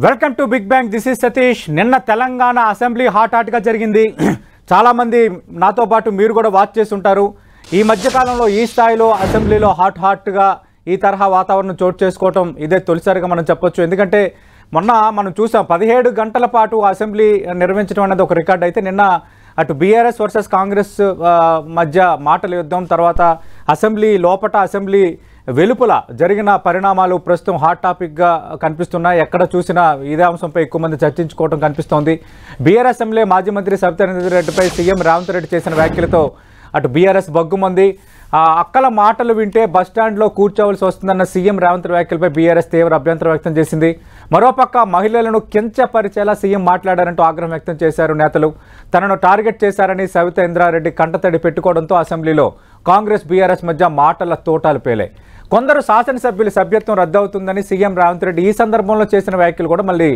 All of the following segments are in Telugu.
Welcome to big bang. This is Satish. నిన్న తెలంగాణ అసెంబ్లీ హాట్గా జరిగింది. చాలామంది నాతో పాటు మీరు కూడా వాచ్ చేస్తుంటారు. ఈ మధ్యకాలంలో ఈ స్థాయిలో అసెంబ్లీలో హాట్గా ఈ తరహా వాతావరణం చోటు చేసుకోవటం ఇదే తొలిసారిగా మనం చెప్పొచ్చు. ఎందుకంటే మొన్న మనం చూసాం 17 గంటల పాటు అసెంబ్లీ నిర్వహించడం అనేది ఒక రికార్డ్. అయితే నిన్న అటు బీఆర్ఎస్ వర్సెస్ కాంగ్రెస్ మధ్య మాటల యుద్ధం, తర్వాత అసెంబ్లీ లోపట అసెంబ్లీ వెలుపల జరిగిన పరిణామాలు ప్రస్తుతం హాట్ టాపిక్గా కనిపిస్తున్నాయి. ఎక్కడ చూసినా ఇదే అంశంపై ఎక్కువ మంది చర్చించుకోవడం కనిపిస్తోంది. బీఆర్ఎస్ ఎమ్మెల్యే మాజీ మంత్రి సబితా రెడ్డిపై సీఎం రేవంత్ రెడ్డి చేసిన వ్యాఖ్యలతో అటు బీఆర్ఎస్ బగ్గుమంది. అక్కల మాటలు వింటే బస్టాండ్లో కూర్చోవలసి వస్తుందన్న సీఎం రేవంత్ వ్యాఖ్యలపై బీఆర్ఎస్ తీవ్ర అభ్యంతరం వ్యక్తం చేసింది. మరోపక్క మహిళలను కించపరిచేలా సీఎం మాట్లాడారంటూ ఆగ్రహం వ్యక్తం చేశారు నేతలు. తనను టార్గెట్ చేశారని సబితా ఇంద్రారెడ్డి కంటతడి పెట్టుకోవడంతో అసెంబ్లీలో కాంగ్రెస్ బీఆర్ఎస్ మధ్య మాటల తోటాలు పేలాయి. కొందరు శాసనసభ్యుల సభ్యత్వం రద్దవుతుందని సీఎం రేవంత్ రెడ్డి ఈ సందర్భంలో చేసిన వ్యాఖ్యలు కూడా మళ్ళీ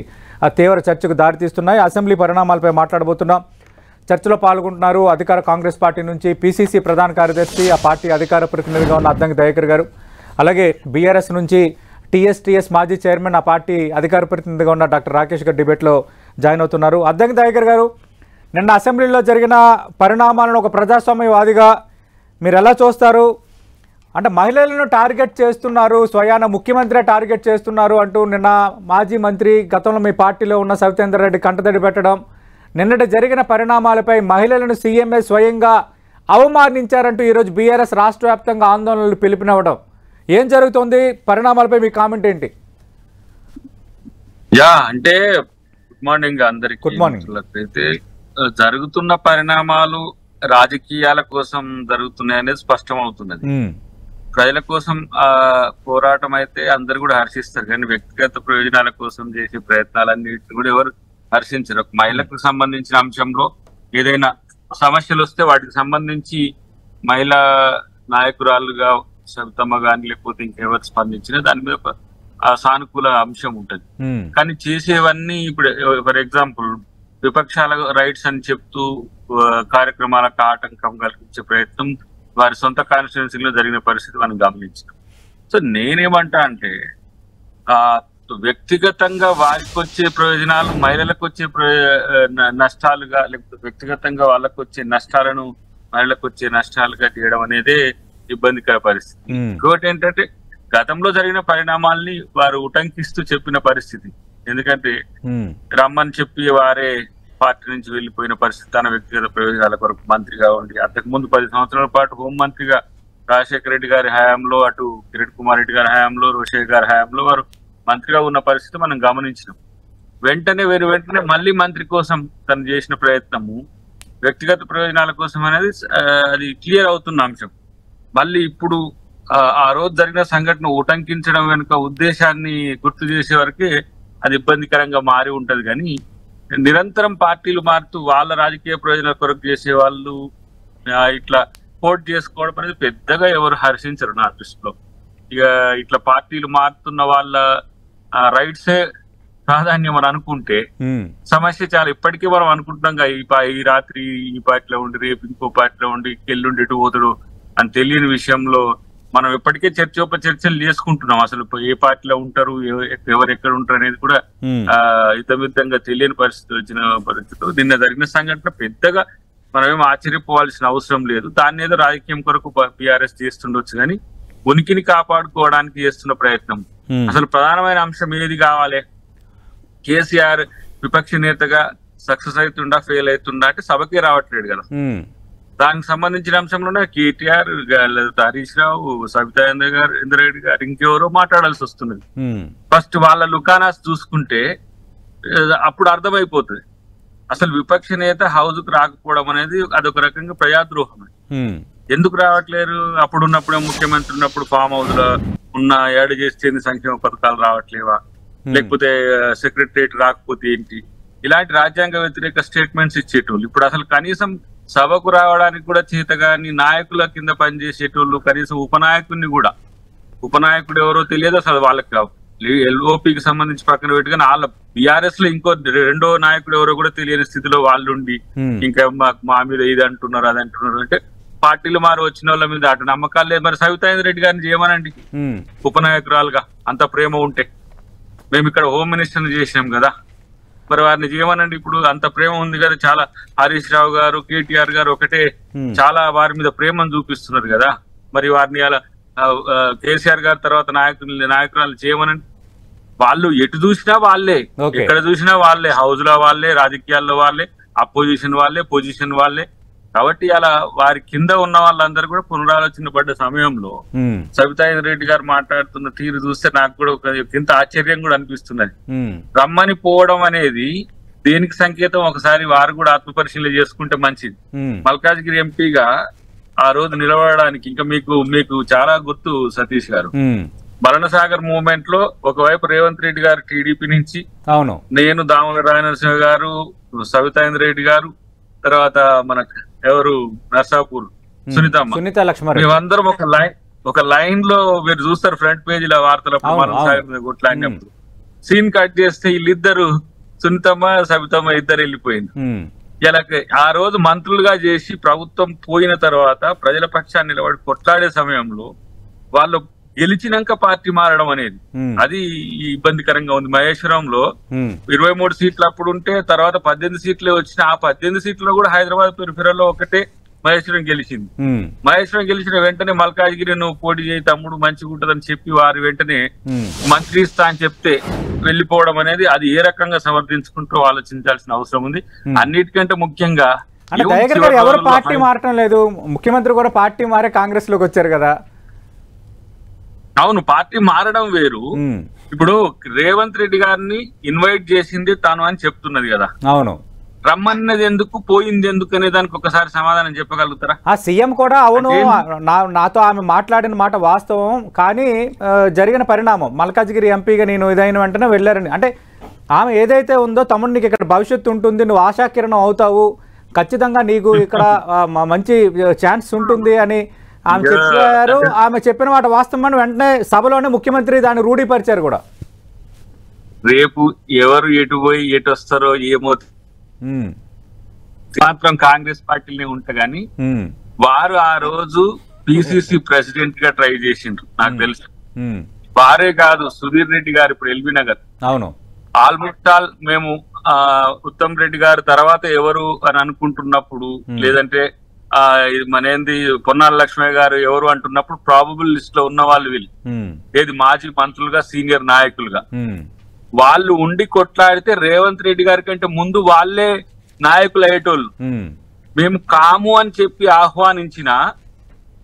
తీవ్ర చర్చకు దారితీస్తున్నాయి. అసెంబ్లీ పరిణామాలపై మాట్లాడబోతున్నాం. చర్చలో పాల్గొంటున్నారు అధికార కాంగ్రెస్ పార్టీ నుంచి పీసీసీ ప్రధాన కార్యదర్శి, ఆ పార్టీ అధికార ప్రతినిధిగా ఉన్న అద్దంకి దయాకర్ గారు, అలాగే బీఆర్ఎస్ నుంచి టీఎస్టీఎస్ మాజీ చైర్మన్, ఆ పార్టీ అధికార ప్రతినిధిగా ఉన్న డాక్టర్ రాకేష్ గారు డిబేట్లో జాయిన్ అవుతున్నారు. అద్దంకి దయాకర్ గారు, నిన్న అసెంబ్లీలో జరిగిన పరిణామాలను ఒక ప్రజాస్వామ్యవాదిగా మీరు ఎలా చూస్తారు? అంటే మహిళలను టార్గెట్ చేస్తున్నారు, స్వయాన ముఖ్యమంత్రి టార్గెట్ చేస్తున్నారు అంటూ నిన్న మాజీ మంత్రి, గతంలో మీ పార్టీలో ఉన్న సబితా ఇంద్రారెడ్డి కంటతడి పెట్టడం, నిన్నటి జరిగిన పరిణామాలపై మహిళలను సీఎంఏ స్వయంగా అవమానించారంటూ ఈరోజు బీఆర్ఎస్ రాష్ట్ర వ్యాప్తంగా ఆందోళనలు పిలుపునివ్వడం, ఏం జరుగుతోంది? పరిణామాలపై మీ కామెంట్ ఏంటి? అంటే గుడ్ మార్నింగ్ అందరికి. Good morning. అయితే జరుగుతున్న పరిణామాలు రాజకీయాల కోసం జరుగుతున్నాయి అనేది స్పష్టం అవుతున్నది. ప్రజల కోసం పోరాటం అయితే అందరు కూడా హర్షిస్తారు, కానీ వ్యక్తిగత ప్రయోజనాల కోసం చేసే ప్రయత్నాలన్నిటిని కూడా ఎవరు హర్షించరు. ఒక మహిళకు సంబంధించిన అంశంలో ఏదైనా సమస్యలు వస్తే వాటికి సంబంధించి మహిళా నాయకురాలుగా సబితమ్మ గాని లేకపోతే ఇంకెవరు స్పందించినా దాని మీద ఒక సానుకూల అంశం ఉంటది. కానీ చేసేవన్నీ ఇప్పుడు ఫర్ ఎగ్జాంపుల్ విపక్షాల రైట్స్ అని చెప్తూ కార్యక్రమాలకు ఆటంకం కలిగించే ప్రయత్నం వారి సొంత కాన్స్టిట్యున్సీలో జరిగిన పరిస్థితి మనం గమనించాం. సో నేనేమంటా అంటే వ్యక్తిగతంగా వారికి వచ్చే ప్రయోజనాలు మహిళలకు వచ్చే నష్టాలుగా, లేకపోతే వ్యక్తిగతంగా వాళ్ళకు వచ్చే నష్టాలను మహిళలకు వచ్చే నష్టాలుగా చేయడం అనేదే ఇబ్బందికర పరిస్థితి. ఇంకోటి ఏంటంటే గతంలో జరిగిన పరిణామాల్ని వారు ఉటంకిస్తూ చెప్పిన పరిస్థితి. ఎందుకంటే రమ్మని చెప్పి వారే పార్టీ నుంచి వెళ్లిపోయిన పరిస్థితి, తన వ్యక్తిగత ప్రయోజనాల కొరకు మంత్రిగా ఉండి అంతకుముందు 10 సంవత్సరాల పాటు హోంమంత్రిగా రాజశేఖర రెడ్డి గారి హయాంలో, అటు కిరణ్ కుమార్ రెడ్డి గారి హయాంలో, రోషయ్య గారి హయాంలో వారు మంత్రిగా ఉన్న పరిస్థితి మనం గమనించినాం. వెంటనే మళ్ళీ మంత్రి కోసం తను చేసిన ప్రయత్నము వ్యక్తిగత ప్రయోజనాల కోసం అనేది అది క్లియర్ అవుతున్న అంశం. మళ్ళీ ఇప్పుడు ఆ రోజు జరిగిన సంఘటన ఉటంకించడం వెనుక ఉద్దేశాన్ని గుర్తు చేసే వరకే అది ఇబ్బందికరంగా మారి ఉంటది. కానీ నిరంతరం పార్టీలు మారుతూ వాళ్ళ రాజకీయ ప్రయోజనాల కొరకు చేసే వాళ్ళు ఇట్లా పోటీ చేసుకోవడం అనేది పెద్దగా ఎవరు హర్షించరు నా దృష్టిలో. ఇక ఇట్లా పార్టీలు మారుతున్న వాళ్ళ రైట్సే ప్రాధాన్యం అని అనుకుంటే సమస్య చాలా ఇప్పటికీ మనం అనుకుంటున్నాం ఈ రాత్రి ఈ పార్టీలో ఉండి రేపు ఇంకో పార్టీలో ఉండి ఎల్లుండి ఎటు పోతాడు అని తెలియని విషయంలో మనం ఇప్పటికే చర్చలు చేసుకుంటున్నాం. అసలు ఏ పార్టీలో ఉంటారు, ఎవరు ఎక్కడ ఉంటారు అనేది కూడా హితమితంగా తెలియని పరిస్థితి వచ్చిన పరిస్థితులు నిన్న జరిగిన సంఘటన పెద్దగా మనం ఏం ఆశ్చర్యపోవాల్సిన అవసరం లేదు. దాన్ని ఏదో రాజకీయం కొరకు బీఆర్ఎస్ చేస్తుండొచ్చు, కానీ ఉనికిని కాపాడుకోవడానికి చేస్తున్న ప్రయత్నం. అసలు ప్రధానమైన అంశం ఏది కావాలి? కేసీఆర్ విపక్ష నేతగా సక్సెస్ అవుతుండా ఫెయిల్ అవుతుండా అంటే సభకే రావట్లేదు కదా. దానికి సంబంధించిన అంశంలోనే కేటీఆర్, హరీష్ రావు, సబితా ఇంద్రారెడ్డి గారు ఇంకెవరో మాట్లాడాల్సి వస్తున్నది. ఫస్ట్ వాళ్ళ లుకానాస్ చూసుకుంటే అప్పుడు అర్థమైపోతుంది అసలు విపక్ష నేత హౌస్ కు రాకపోవడం అనేది అదొక రకంగా ప్రజాద్రోహం. ఎందుకు రావట్లేరు? అప్పుడున్నప్పుడే ముఖ్యమంత్రి ఉన్నప్పుడు ఫామ్ హౌస్ లో ఉన్న ఏడు చేసేంది సంక్షేమ పథకాలు రావట్లేవా, లేకపోతే సెక్రటరియట్ రాకపోతే ఏంటి, ఇలాంటి రాజ్యాంగ వ్యతిరేక స్టేట్మెంట్స్ ఇచ్చేటోళ్ళు ఇప్పుడు అసలు కనీసం సభకు రావడానికి కూడా చేతగాని నాయకుల కింద పనిచేసేటోళ్ళు, కనీసం ఉపనాయకుడు ఎవరో తెలియదు అసలు వాళ్ళకి. ఎల్ఓపికి సంబంధించి పక్కన పెట్టుకుని వాళ్ళ బీఆర్ఎస్ లో ఇంకో రెండో నాయకుడు ఎవరో కూడా తెలియని స్థితిలో వాళ్ళు ఉండి ఇంకా మా మీద ఇది అంటున్నారు అది అంటున్నారు అంటే పార్టీలు మారి వచ్చిన వాళ్ళ మీద అటు నమ్మకాలు లేదు. మరి సబితా రెడ్డి గారిని చేయమనండి ఉపనాయకురాలుగా, అంత ప్రేమ ఉంటే. మేము ఇక్కడ హోమ్ మినిస్టర్ చేసినాం కదా, మరి వారిని చేయమనండి. ఇప్పుడు అంత ప్రేమ ఉంది కదా, చాలా హరీష్ రావు గారు, కేటీఆర్ గారు ఒకటే చాలా వారి మీద ప్రేమను చూపిస్తున్నారు కదా, మరి వారిని అలా కేసీఆర్ గారి తర్వాత నాయకురాలు చేయమనండి. వాళ్ళు ఎటు చూసినా వాళ్ళే, ఎక్కడ చూసినా వాళ్ళే, హౌస్ లో వాళ్ళే, రాజకీయాల్లో వాళ్ళే, అపోజిషన్ వాళ్ళే, పొజిషన్ వాళ్ళే. కాబట్టి అలా వారి కింద ఉన్న వాళ్ళందరూ కూడా పునరాలోచన పడ్డ సమయంలో సబితా ఇంద్రారెడ్డి గారు మాట్లాడుతున్న తీరు చూస్తే నాకు కూడా ఒక ఇంత ఆశ్చర్యం కూడా అనిపిస్తున్నది. రమ్మని పోవడం అనేది దేనికి సంకేతం? ఒకసారి వారు కూడా ఆత్మపరిశీలన చేసుకుంటే మంచిది. మల్కాజ్గిరి ఎంపీగా ఆ రోజు నిలబడడానికి ఇంకా మీకు చాలా గుర్తు సతీష్ గారు, బలనసాగర్ మూవ్మెంట్ లో ఒకవైపు రేవంత్ రెడ్డి గారు టీడీపీ నుంచి, అవును, నేను దామోదర రాజనరసింహ గారు, సబితా ఇంద్రారెడ్డి గారు, తర్వాత మన ఎవరు నర్సాపూర్ సునీత లక్ష్మణ్, మేమందరం ఒక లైన్ లో మీరు చూస్తారు ఫ్రంట్ పేజీల వార్తలప్పుడు బలనసాగర్ కొట్లాడినప్పుడు సీన్ కట్ చేస్తే వీళ్ళిద్దరు సునీతమ్మ సబితమ్మ ఇద్దరు వెళ్ళిపోయింది. ఇలా ఆ రోజు మంత్రులుగా చేసి ప్రభుత్వం పోయిన తర్వాత ప్రజల పక్షాన్ని నిలబడి కొట్లాడే సమయంలో వాళ్ళు గెలిచినాక పార్టీ మారడం అనేది అది ఇబ్బందికరంగా ఉంది. మహేశ్వరంలో 23 సీట్లు అప్పుడు ఉంటే తర్వాత 18 సీట్లే వచ్చిన, ఆ 18 సీట్లలో కూడా హైదరాబాద్ పెరిఫెరల్లో ఒకటే మహేశ్వరం గెలిచింది. మహేశ్వరం గెలిచిన వెంటనే మల్కాజ్గిరి నువ్వు పోటీ చేయి తమ్ముడు మంచిగా ఉంటదని చెప్పి వారి వెంటనే మంత్రి ఇస్తా అని చెప్తే వెళ్లిపోవడం అనేది అది ఏ రకంగా సమర్థించుకుంటూ ఆలోచించాల్సిన అవసరం ఉంది. అన్నిటికంటే ముఖ్యంగా ఎవరు పార్టీ మారటం లేదు, ముఖ్యమంత్రి కూడా పార్టీ మారే కాంగ్రెస్ లోకి వచ్చారు కదా. అవును, పార్టీ మారడం వేరు. ఇప్పుడు రేవంత్ రెడ్డి గారిని ఇన్వైట్ చేసింది తాను అని చెప్తున్నది కదా, అవును, రమ్మన్నది ఎందుకు, పోయింది ఎందుకు అనే దానికి ఒకసారి సమాధానం చెప్పగలుగుతారా? ఆ సీఎం కూడా అవును నాతో ఆమె మాట్లాడిన మాట వాస్తవం, కానీ జరిగిన పరిణామం మల్కాజ్గిరి ఎంపీగా నేను ఇదైన వెంటనే వెళ్ళారని, అంటే ఆమె ఏదైతే ఉందో తమ్ముడు నీకు ఇక్కడ భవిష్యత్తు ఉంటుంది, నువ్వు ఆశాకిరణం అవుతావు, ఖచ్చితంగా నీకు ఇక్కడ మంచి ఛాన్స్ ఉంటుంది అని ఆమె చెప్పారు. ఆమె చెప్పిన మాట వాస్తవం, వెంటనే సభలోనే ముఖ్యమంత్రి దాన్ని రూఢీపరిచారు కూడా. రేపు ఎవరు ఎటు పోయి ఎటు వస్తారో ఏమో మాత్రం కాంగ్రెస్ పార్టీలనే ఉంటా గాని వారు ఆ రోజు పిసిసి ప్రెసిడెంట్ గా ట్రై చేసిండ్రు నాకు తెలుసు. వారే కాదు, సుధీర్ రెడ్డి గారు ఇప్పుడు ఎల్బీ నగర్, అవును, ఆల్మోస్ట్ ఆల్ మేము ఉత్తమ్ రెడ్డి గారు తర్వాత ఎవరు అని అనుకుంటున్నప్పుడు, లేదంటే మనేంది పొన్నాల లక్ష్మయ్య గారు ఎవరు అంటున్నప్పుడు ప్రాబబుల్ లిస్ట్ లో ఉన్న వాళ్ళు వీళ్ళు, ఏది మాజీ మంత్రులుగా సీనియర్ నాయకులుగా వాళ్ళు ఉండి కొట్లాడితే రేవంత్ రెడ్డి గారి కంటే ముందు వాళ్ళే నాయకులు అయ్యేటోళ్ళు. మేము కాము అని చెప్పి ఆహ్వానించిన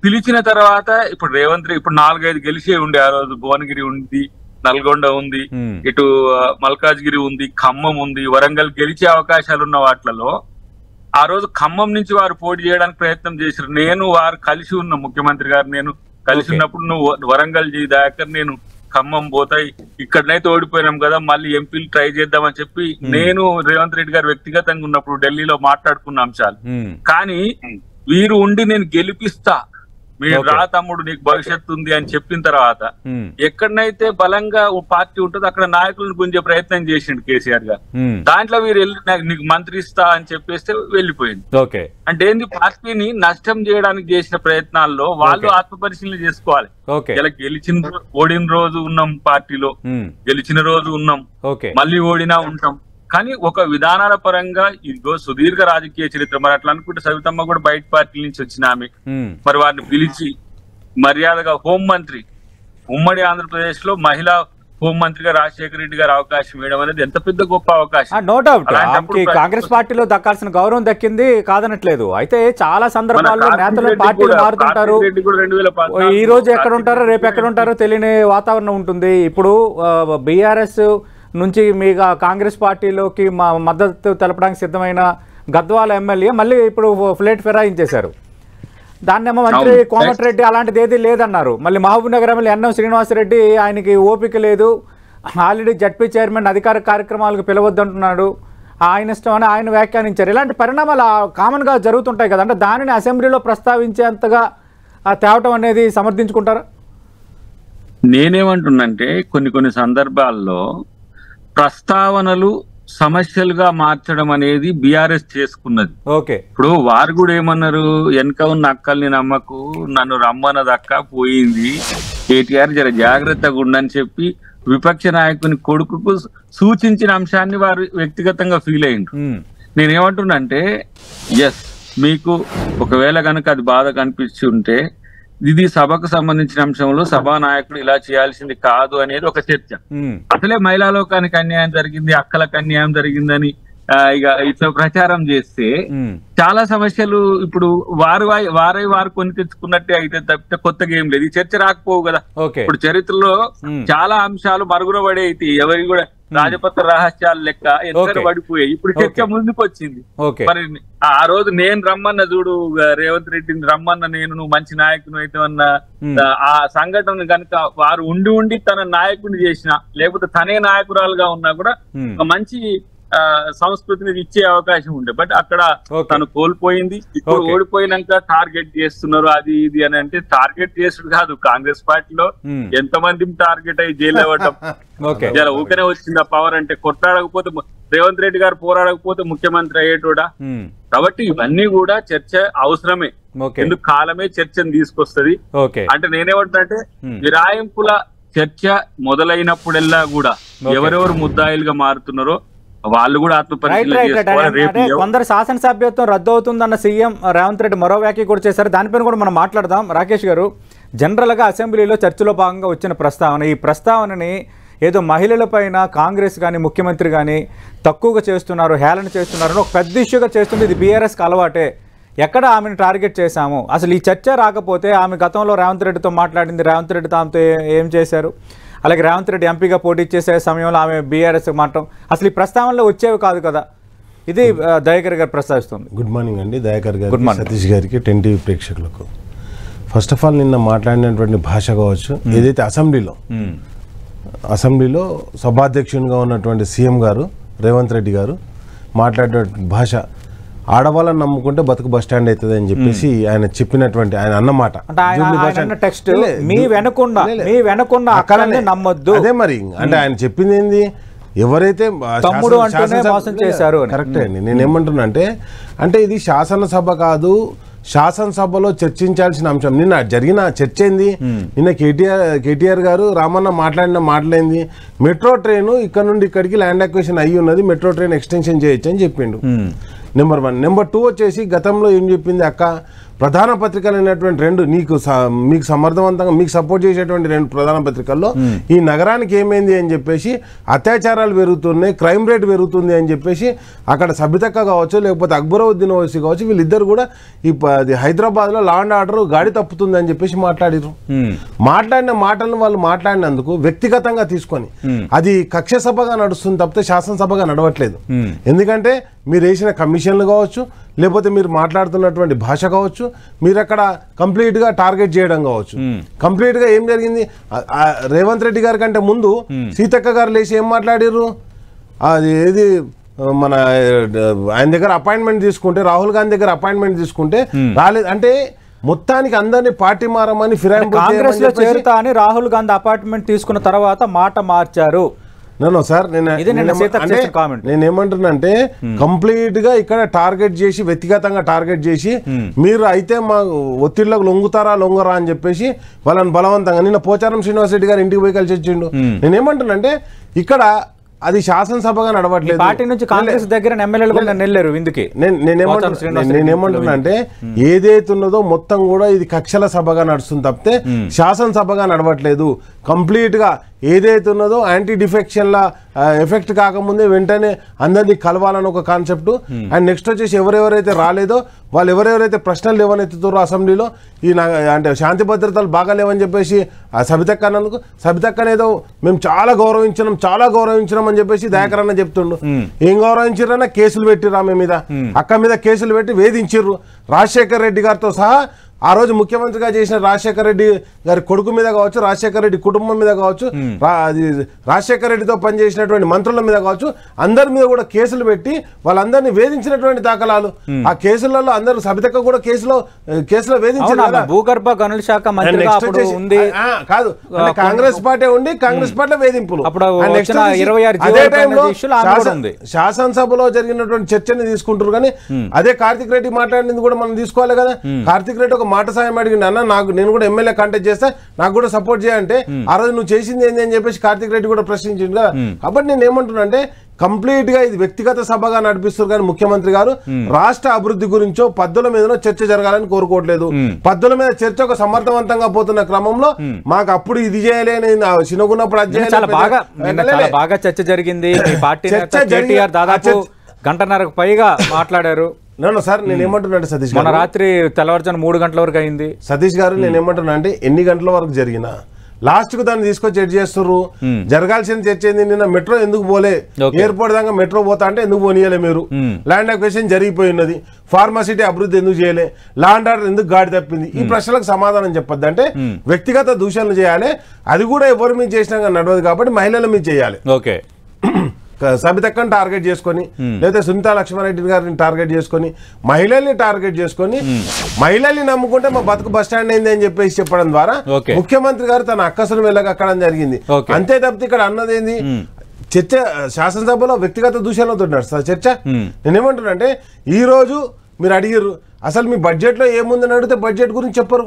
పిలిచిన తర్వాత ఇప్పుడు రేవంత్ రెడ్డి ఇప్పుడు 4-5 గెలిచే ఉండే, ఆ రోజు భువనగిరి ఉంది, నల్గొండ ఉంది, ఇటు మల్కాజ్గిరి ఉంది, ఖమ్మం ఉంది, వరంగల్ గెలిచే అవకాశాలున్న వాటిలలో ఆ రోజు ఖమ్మం నుంచి వారు పోటీ చేయడానికి ప్రయత్నం చేశారు. నేను వారు కలిసి ఉన్న ముఖ్యమంత్రి గారు నేను కలిసి ఉన్నప్పుడు నువ్వు వరంగల్ దాకా నేను ఖమ్మం పోతాయి, ఇక్కడనైతే ఓడిపోయినాం కదా మళ్ళీ ఎంపీలు ట్రై చేద్దామని చెప్పి నేను రేవంత్ రెడ్డి గారు వ్యక్తిగతంగా ఉన్నప్పుడు ఢిల్లీలో మాట్లాడుకున్న అంశాలు. కానీ వీరు ఉండి నేను గెలిపిస్తా, మీరు రా తమ్ముడు నీకు భవిష్యత్తు ఉంది అని చెప్పిన తర్వాత ఎక్కడనైతే బలంగా పార్టీ ఉంటుందో అక్కడ నాయకులను గుంజే ప్రయత్నం చేసిండు కేసీఆర్ గారు. దాంట్లో వీరు వెళ్ళి నీకు మంత్రి ఇస్తా అని చెప్పేస్తే వెళ్ళిపోయింది. అంటే ఏంది, పార్టీని నష్టం చేయడానికి చేసిన ప్రయత్నాల్లో వాళ్ళు ఆత్మపరిశీలన చేసుకోవాలి. ఇలా ఓడిన రోజు ఉన్నాం పార్టీలో, గెలిచిన రోజు ఉన్నాం, మళ్ళీ ఓడినా ఉంటాం, కానీ ఒక విధానాల పరంగా ఇదిగో సుదీర్ఘ రాజకీయ చరిత్ర. మరి అట్లా అనుకుంటే సవితమ్మ కూడా బయట పార్టీ నుంచి వచ్చిన ఆమె, మరి వారిని పిలిచి మర్యాదగా హోంమంత్రి, ఉమ్మడి ఆంధ్రప్రదేశ్ లో మహిళా హోంమంత్రిగా రాజశేఖర రెడ్డి గారు అవకాశం ఇవ్వడం అనేది ఎంత పెద్ద గొప్ప అవకాశం. నో డౌట్ కాంగ్రెస్ పార్టీలో దక్కాల్సిన గౌరవం దక్కింది కాదనట్లేదు. అయితే చాలా సందర్భాల్లో నేతలు పార్టీలు మారుతుంటారు, ఈ రోజు ఎక్కడ ఉంటారో రేపు ఎక్కడ ఉంటారో తెలియని వాతావరణం ఉంటుంది. ఇప్పుడు బీఆర్ఎస్ నుంచి మీ కాంగ్రెస్ పార్టీలోకి మా మద్దతు తెలపడానికి సిద్ధమైన గద్వాల ఎమ్మెల్యే మళ్ళీ ఇప్పుడు ఫ్లేట్ ఫిరాయించేశారు. దాన్నేమో మంత్రి కోమటిరెడ్డి అలాంటిది ఏది లేదన్నారు. మళ్ళీ మహబూబ్ నగర్ ఎమ్మెల్యే ఎన్ఎం శ్రీనివాసరెడ్డి ఆయనకి ఓపిక లేదు, ఆల్రెడీ జడ్పీ చైర్మన్ అధికార కార్యక్రమాలకు పిలవద్దంటున్నాడు, ఆయన ఇష్టం అని ఆయన వ్యాఖ్యానించారు. ఇలాంటి పరిణామాలు కామన్గా జరుగుతుంటాయి కదా, అంటే దానిని అసెంబ్లీలో ప్రస్తావించేంతగా తేవటం అనేది సమర్థించుకుంటారా? నేనేమంటున్నంటే కొన్ని సందర్భాల్లో ప్రస్తావనలు సమస్యలుగా మార్చడం అనేది బీఆర్ఎస్ చేసుకున్నది. ఇప్పుడు వారు కూడా ఏమన్నారు, వెనక ఉన్న అక్కల్ని నమ్మకు, నన్ను రమ్మన్నది అక్క పోయింది, కేటీఆర్ జర జాగ్రత్తగా ఉండని చెప్పి విపక్ష నాయకుని కొడుకుకు సూచించిన అంశాన్ని వారు వ్యక్తిగతంగా ఫీల్ అయ్యిండ్రు. నేనేమంటున్నా అంటే ఎస్, మీకు ఒకవేళ కనుక అది బాధ కనిపించి ఉంటే ఇది సభకు సంబంధించిన అంశంలో సభా నాయకుడు ఇలా చేయాల్సింది కాదు అనేది ఒక చర్చ. అసలే మహిళా లోకానికి అన్యాయం జరిగింది, అక్కలకు అన్యాయం జరిగిందని ఇక ఇట్లా ప్రచారం చేస్తే చాలా సమస్యలు ఇప్పుడు వారు కొని తెచ్చుకున్నట్టే అయితే తప్పితే కొత్తగా ఏం లేదు. ఈ చర్చ రాకపోవు కదా. ఇప్పుడు చరిత్రలో చాలా అంశాలు మరుగున పడే అయితే ఎవరి కూడా రాజపత్ర రహస్యాలు లెక్క ఎంత పడిపోయాయి. ఇప్పుడు చర్చ ముందుకు వచ్చింది. మరి ఆ రోజు నేను రమ్మన్న చూడు, రేవంత్ రెడ్డిని రమ్మన్న నేను, నువ్వు మంచి నాయకుని అయితే అన్న ఆ సంఘటన కనుక వారు ఉండి తన నాయకుని చేసిన, లేకపోతే తనే నాయకురాలుగా ఉన్నా కూడా ఒక మంచి సంస్కృతిని ఇచ్చే అవకాశం ఉండే. బట్ అక్కడ తను కోల్పోయింది. ఇప్పుడు ఓడిపోయినాక టార్గెట్ చేస్తున్నారు అది ఇది అని అంటే, టార్గెట్ చేసుడు కాదు. కాంగ్రెస్ పార్టీలో ఎంతమంది టార్గెట్ అయ్యి జైలు అవ్వటం ఇలా ఊకనే వచ్చింది ఆ పవర్. అంటే కొట్లాడకపోతే రేవంత్ రెడ్డి గారు పోరాడకపోతే ముఖ్యమంత్రి అయ్యేటోడా. కాబట్టి ఇవన్నీ కూడా చర్చ అవసరమే. ఎందుకు కాలమే చర్చను తీసుకొస్తుంది. అంటే నేనేమంటున్నా అంటే విరాయింపుల చర్చ మొదలైనప్పుడల్లా కూడా ఎవరెవరు ముద్దాయిలుగా మారుతున్నారో వాళ్ళు కూడా కొందరు శాసనసభ్యత్వం రద్దు అవుతుందన్న సీఎం రేవంత్ రెడ్డి మరో వ్యాఖ్య కూడా చేశారు. దానిపైన కూడా మనం మాట్లాడదాం. రాకేష్ గారు, జనరల్గా అసెంబ్లీలో చర్చలో భాగంగా వచ్చిన ప్రస్తావన, ఈ ప్రస్తావనని ఏదో మహిళలపైన కాంగ్రెస్ కానీ ముఖ్యమంత్రి కానీ తక్కువగా చేస్తున్నారు, హేళన చేస్తున్నారు ఒక పెద్ద ఇష్యూగా చేస్తుంది. ఇది బీఆర్ఎస్కి అలవాటే. ఎక్కడ ఆమెను టార్గెట్ చేశాము? అసలు ఈ చర్చ రాకపోతే ఆమె గతంలో రేవంత్ రెడ్డితో మాట్లాడింది, రేవంత్ రెడ్డి తాముతో ఏం చేశారు, అలాగే రేవంత్ రెడ్డి ఎంపీగా పోటీ చేసే సమయంలో ఆమె బీఆర్ఎస్ మాట్లాడటం, అసలు ఈ ప్రస్తావనలో వచ్చేవి కాదు కదా. ఇది దయాకర్ గారు ప్రస్తావిస్తుంది. గుడ్ మార్నింగ్ అండి దయాకర్ గారు, సతీష్ గారికి, 10 టీవీ ప్రేక్షకులకు. ఫస్ట్ ఆఫ్ ఆల్ నిన్న మాట్లాడినటువంటి భాష కావచ్చు, ఏదైతే అసెంబ్లీలో సభాధ్యక్షునిగా ఉన్నటువంటి సీఎం గారు రేవంత్ రెడ్డి గారు మాట్లాడినటువంటి భాష, ఆడవాళ్ళని నమ్ముకుంటే బతుకు బస్ స్టాండ్ అవుతుంది అని చెప్పేసి ఆయన చెప్పినటువంటి ఆయన అన్నమాట. అదే మరి అంటే ఆయన చెప్పింది ఏంది, ఎవరైతే కరెక్టే అండి. నేనేమంటున్నా అంటే ఇది శాసనసభ కాదు, శాసనసభలో చర్చించాల్సిన అంశం. నిన్న జరిగిన చర్చ ఏంది, నిన్న కేటీఆర్ గారు రామన్న మాట్లాడిన మాటలేంది, మెట్రో ట్రైన్ ఇక్కడ నుండి ఇక్కడికి ల్యాండ్ అక్విజిషన్ అయ్యి ఉన్నది, మెట్రో ట్రైన్ ఎక్స్టెన్షన్ చేయొచ్చు అని చెప్పిండు. నెంబర్ 1. నెంబర్ 2 వచ్చేసి గతంలో ఏం చెప్పింది అక్క, ప్రధాన పత్రికలు అయినటువంటి 2 మీకు సమర్థవంతంగా మీకు సపోర్ట్ చేసేటువంటి 2 ప్రధాన పత్రికల్లో ఈ నగరానికి ఏమైంది అని చెప్పేసి అత్యాచారాలు పెరుగుతున్నాయి, క్రైమ్ రేట్ పెరుగుతుంది అని చెప్పేసి అక్కడ సబితక్క కావచ్చు, లేకపోతే అక్బరుద్దీన్ ఓవైసీ కావచ్చు, వీళ్ళిద్దరు కూడా ఈ హైదరాబాద్లో లా అండ్ ఆర్డర్ గాడి తప్పుతుంది అని చెప్పేసి మాట్లాడారు. మాట్లాడిన మాటలను వాళ్ళు మాట్లాడినందుకు వ్యక్తిగతంగా తీసుకొని అది కక్ష సభగా నడుస్తుంది తప్పితే శాసనసభగా నడవట్లేదు. ఎందుకంటే మీరు వేసిన కమిషన్లు కావచ్చు, లేకపోతే మీరు మాట్లాడుతున్నటువంటి భాష కావచ్చు, మీరు అక్కడ కంప్లీట్గా టార్గెట్ చేయడం కావచ్చు. కంప్లీట్గా ఏం జరిగింది, రేవంత్ రెడ్డి గారి కంటే ముందు సీతక్క గారు లేచి ఏం మాట్లాడారు, అది ఏది మన ఆయన దగ్గర అపాయింట్మెంట్ తీసుకుంటే, రాహుల్ గాంధీ దగ్గర అపాయింట్మెంట్ తీసుకుంటే రాలేదు అంటే మొత్తానికి అందరినీ పార్టీ మారమని ఫిరాయింపు కాంగ్రెస్లో చేరుతా అని రాహుల్ గాంధీ అపాయింట్మెంట్ తీసుకున్న తర్వాత మాట మార్చారు. సార్ నేనేమంటున్నా అంటే కంప్లీట్ గా ఇక్కడ టార్గెట్ చేసి, వ్యక్తిగతంగా టార్గెట్ చేసి, మీరు అయితే మా ఒత్తిళ్లకు లొంగరా అని చెప్పేసి వాళ్ళని బలవంతంగా నిన్న పోచారం శ్రీనివాస్ రెడ్డి గారు ఇంటికి పోయి కలిసి వచ్చిండు. నేనేమంటున్నా అంటే ఇక్కడ అది శాసనసభగా నడవట్లేదు. పార్టీ నుంచి కాంగ్రెస్ దగ్గర నేనేమంటున్నా అంటే ఏదైతే ఉన్నదో మొత్తం కూడా ఇది కక్షల సభగా నడుస్తుంది తప్పితే శాసనసభగా నడవట్లేదు. కంప్లీట్ గా ఏదైతే ఉన్నదో యాంటీ డిఫెక్షన్ల ఎఫెక్ట్ కాకముందే వెంటనే అందరినీ కలవాలని ఒక కాన్సెప్ట్. అండ్ నెక్స్ట్ వచ్చేసి ఎవరెవరైతే రాలేదో వాళ్ళు ఎవరెవరైతే ప్రశ్నలు లేవనెత్తుతారో అసెంబ్లీలో ఈ అంటే శాంతి భద్రతలు బాగా లేవని చెప్పేసి సబితక్క అన్నందుకు, సబితక్కనేదో మేము చాలా గౌరవించినాం అని చెప్పేసి దయాకర్ అన్న చెప్తుండు. ఏం గౌరవించారన్నా, కేసులు పెట్టిర్రు ఆమె మీద, అక్క మీద కేసులు పెట్టి వేధించిర్రు. రాజశేఖర్ రెడ్డి గారితో సహా ఆ రోజు ముఖ్యమంత్రిగా చేసిన రాజశేఖర రెడ్డి గారి కొడుకు మీద కావచ్చు, రాజశేఖర రెడ్డి కుటుంబం మీద కావచ్చు, రాజశేఖర రెడ్డితో పనిచేసినటువంటి మంత్రుల మీద కావచ్చు, అందరి మీద కూడా కేసులు పెట్టి వాళ్ళందరినీ వేధించినటువంటి దాఖలాలు. ఆ కేసులలో అందరూ సబితక్క కూడా కేసులో వేధించారు. భూగర్భ గనుల శాఖ కాదు, కాంగ్రెస్ పార్టీ ఉండి కాంగ్రెస్ పార్టీ వేధింపులు. శాసనసభలో జరిగినటువంటి చర్చని తీసుకుంటారు కానీ అదే కార్తిక్ రెడ్డి మాట్లాడింది కూడా మనం తీసుకోవాలి కదా. కార్తిక్ రెడ్డి ఒక మాట సాయం అడిగిండు, అన్న నాకు నేను కూడా ఎమ్మెల్యే కాంటాక్ట్ చేస్తా, నాకు కూడా సపోర్ట్ చేయంటే ఆ రోజు నువ్వు చేసింది ఏంది అని చెప్పేసి కార్తిక్ రెడ్డి కూడా ప్రశ్నించిండు కదా. కాబట్టి నేను ఏమంటున్నా అంటే కంప్లీట్ గా ఇది వ్యక్తిగత సభగా నడిపిస్తారు కానీ ముఖ్యమంత్రి గారు రాష్ట్ర అభివృద్ధి గురించో పద్ధతుల మీదనో చర్చ జరగాలని కోరుకోవట్లేదు. పద్ధతుల మీద చర్చ ఒక సమర్థవంతంగా పోతున్న క్రమంలో మాకు అప్పుడు ఇది చేయాలి చిన్నగున్నప్పుడు అది చాలా బాగా చర్చ జరిగింది. మీ పార్టీ కేటీఆర్ దాదాపు గంటన్నరకు పైగా మాట్లాడారు. సార్ నేను ఏమంటున్నా సతీష్ మన రాత్రి తెల్లవారుజాము 3 గంటల వరకు అయింది. సతీష్ గారు నేను ఏమంటున్నా అంటే ఎన్ని గంటల వరకు జరిగినా లాస్ట్ కు దాన్ని తీసుకొచ్చి ఎడ్ చేస్తున్నారు. జరగాల్సిన చర్చ ఏంది, నిన్న మెట్రో ఎందుకు పోలే, ఎయిర్పోర్ట్ దాకా మెట్రో పోతా అంటే ఎందుకు పోనీయలే మీరు, ల్యాండ్ అక్విజిషన్ జరిగిపోయి ఉన్నది, ఫార్మాసిటీ అభివృద్ధి ఎందుకు చేయలే, లా అండ్ ఆర్డర్ ఎందుకు గాడి తప్పింది, ఈ ప్రశ్నలకు సమాధానం చెప్పొద్దు. అంటే వ్యక్తిగత దూషణలు చేయాలి, అది కూడా ఎవరి మీద చేసినా నడవదు కాబట్టి మహిళల మీద చేయాలి. ఓకే, సబితక్కని టార్గెట్ చేసుకొని లేదా సునీతా లక్ష్మారెడ్డి గారిని టార్గెట్ చేసుకొని మహిళల్ని టార్గెట్ చేసుకొని మహిళల్ని నమ్ముకుంటే మా బతుకు బస్ స్టాండ్ అయింది అని చెప్పేసి చెప్పడం ద్వారా ముఖ్యమంత్రి గారు తన అక్కసును వెళ్ళగక్కడం జరిగింది. అంతే తప్పితే ఇక్కడ అన్నదేంది చర్చ శాసనసభలో వ్యక్తిగత దూషణలతో నడుస్తుంది చర్చ. నేనేమంటున్నా అంటే ఈ రోజు మీరు అడిగారు అసలు మీ బడ్జెట్ లో ఏముందని అడిగితే బడ్జెట్ గురించి చెప్పరు.